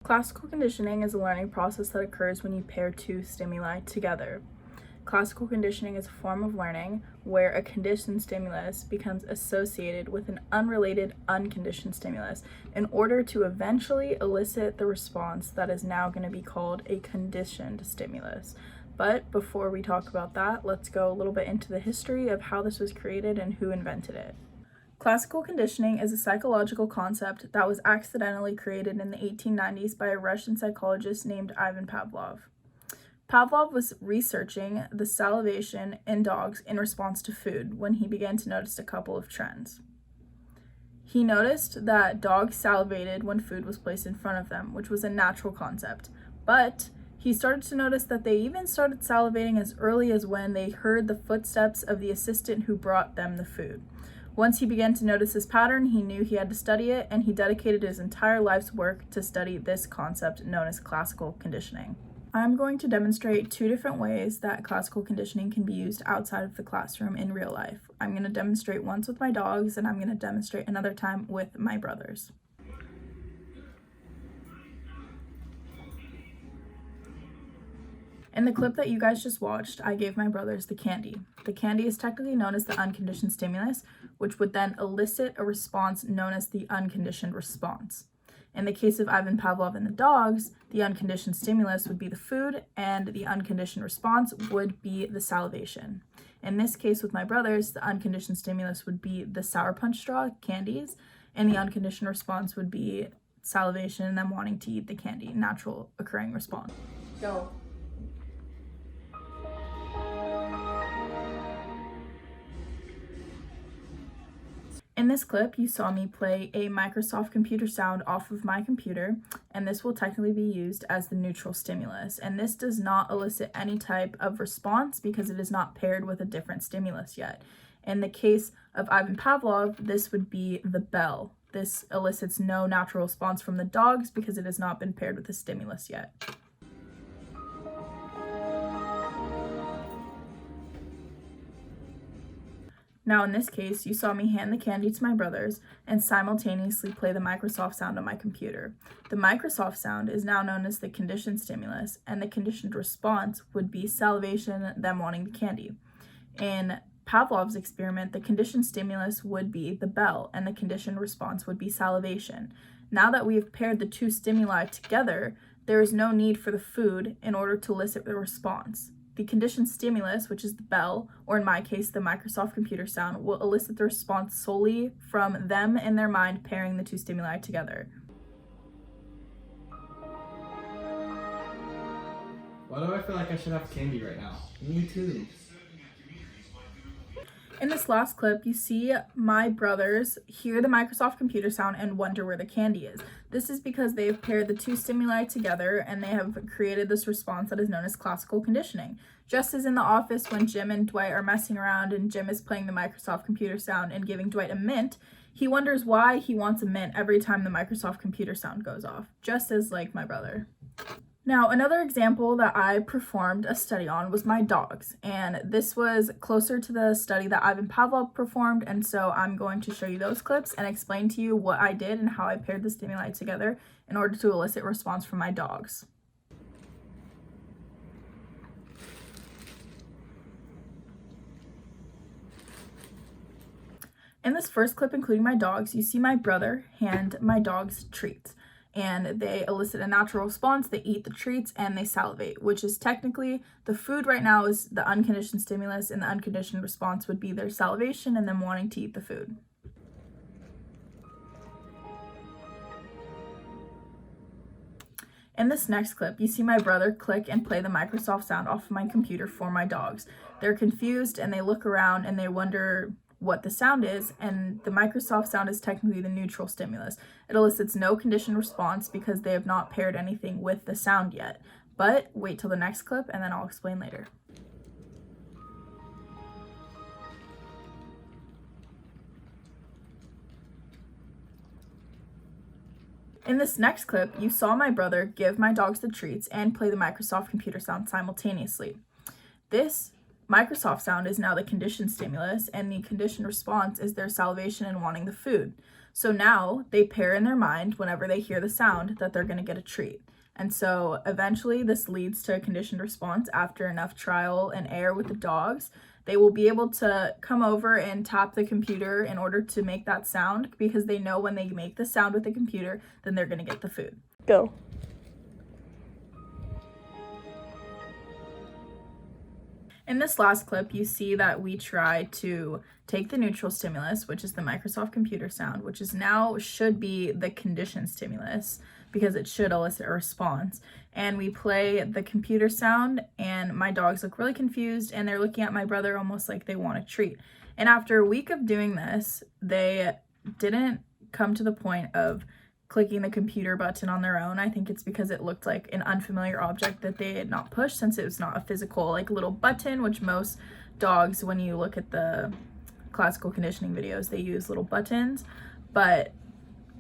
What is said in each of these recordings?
Classical conditioning is a learning process that occurs when you pair two stimuli together. Classical conditioning is a form of learning where a conditioned stimulus becomes associated with an unrelated unconditioned stimulus in order to eventually elicit the response that is now going to be called a conditioned stimulus. But before we talk about that, let's go a little bit into the history of how this was created and who invented it. Classical conditioning is a psychological concept that was accidentally created in the 1890s by a Russian psychologist named Ivan Pavlov. Pavlov was researching the salivation in dogs in response to food when he began to notice a couple of trends. He noticed that dogs salivated when food was placed in front of them, which was a natural concept, but he started to notice that they even started salivating as early as when they heard the footsteps of the assistant who brought them the food. Once he began to notice this pattern, he knew he had to study it, and he dedicated his entire life's work to study this concept known as classical conditioning. I'm going to demonstrate two different ways that classical conditioning can be used outside of the classroom in real life. I'm going to demonstrate once with my dogs, and I'm going to demonstrate another time with my brothers. In the clip that you guys just watched, I gave my brothers the candy. The candy is technically known as the unconditioned stimulus, which would then elicit a response known as the unconditioned response. In the case of Ivan Pavlov and the dogs, the unconditioned stimulus would be the food, and the unconditioned response would be the salivation. In this case with my brothers, the unconditioned stimulus would be the Sour Punch straw candies, and the unconditioned response would be salivation and them wanting to eat the candy, natural occurring response. Go. In this clip, you saw me play a Microsoft computer sound off of my computer, and this will technically be used as the neutral stimulus. And this does not elicit any type of response because it is not paired with a different stimulus yet. In the case of Ivan Pavlov, this would be the bell. This elicits no natural response from the dogs because it has not been paired with a stimulus yet. Now in this case, you saw me hand the candy to my brothers and simultaneously play the Microsoft sound on my computer. The Microsoft sound is now known as the conditioned stimulus, and the conditioned response would be salivation, them wanting the candy. In Pavlov's experiment, the conditioned stimulus would be the bell, and the conditioned response would be salivation. Now that we have paired the two stimuli together, there is no need for the food in order to elicit the response. The conditioned stimulus, which is the bell, or in my case, the Microsoft computer sound, will elicit the response solely from them in their mind pairing the two stimuli together. Why do I feel like I should have candy right now? Me too. In this last clip, you see my brothers hear the Microsoft computer sound and wonder where the candy is. This is because they have paired the two stimuli together and they have created this response that is known as classical conditioning. Just as in the office when Jim and Dwight are messing around and Jim is playing the Microsoft computer sound and giving Dwight a mint, he wonders why he wants a mint every time the Microsoft computer sound goes off, just as like my brother. Now, another example that I performed a study on was my dogs, and this was closer to the study that Ivan Pavlov performed, and so I'm going to show you those clips and explain to you what I did and how I paired the stimuli together in order to elicit response from my dogs. In this first clip, including my dogs, you see my brother hand my dogs treats. And they elicit a natural response. They eat the treats and they salivate, which is technically the food right now is the unconditioned stimulus, and the unconditioned response would be their salivation and them wanting to eat the food. In this next clip, you see my brother click and play the Microsoft sound off of my computer for my dogs. They're confused and they look around and they wonder what the sound is, and the Microsoft sound is technically the neutral stimulus. It elicits no conditioned response because they have not paired anything with the sound yet. But wait till the next clip and then I'll explain later. In this next clip, you saw my brother give my dogs the treats and play the Microsoft computer sound simultaneously. This Microsoft sound is now the conditioned stimulus, and the conditioned response is their salivation and wanting the food. So now they pair in their mind whenever they hear the sound that they're going to get a treat. And so eventually this leads to a conditioned response after enough trial and error with the dogs. They will be able to come over and tap the computer in order to make that sound, because they know when they make the sound with the computer, then they're going to get the food. Go. In this last clip, you see that we try to take the neutral stimulus, which is the Microsoft computer sound, which is now should be the conditioned stimulus because it should elicit a response. And we play the computer sound, and my dogs look really confused, and they're looking at my brother almost like they want a treat. And after a week of doing this, they didn't come to the point of clicking the computer button on their own. I think it's because it looked like an unfamiliar object that they had not pushed, since it was not a physical like little button, which most dogs, when you look at the classical conditioning videos, they use little buttons. But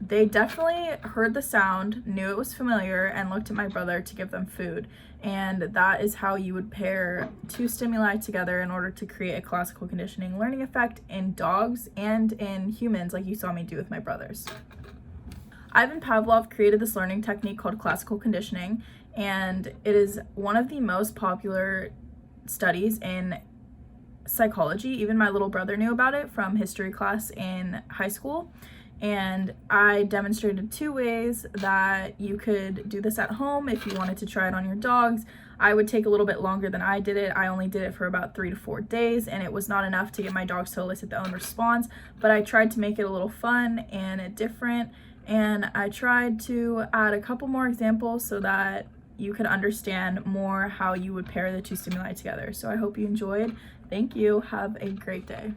they definitely heard the sound, knew it was familiar, and looked at my brother to give them food. And that is how you would pair two stimuli together in order to create a classical conditioning learning effect in dogs and in humans, like you saw me do with my brothers. Ivan Pavlov created this learning technique called classical conditioning, and it is one of the most popular studies in psychology. Even my little brother knew about it from history class in high school. And I demonstrated 2 ways that you could do this at home if you wanted to try it on your dogs. I would take a little bit longer than I did it. I only did it for about 3 to 4 days, and it was not enough to get my dogs to elicit their own response, but I tried to make it a little fun and different. And I tried to add a couple more examples so that you could understand more how you would pair the two stimuli together. So I hope you enjoyed. Thank you. Have a great day.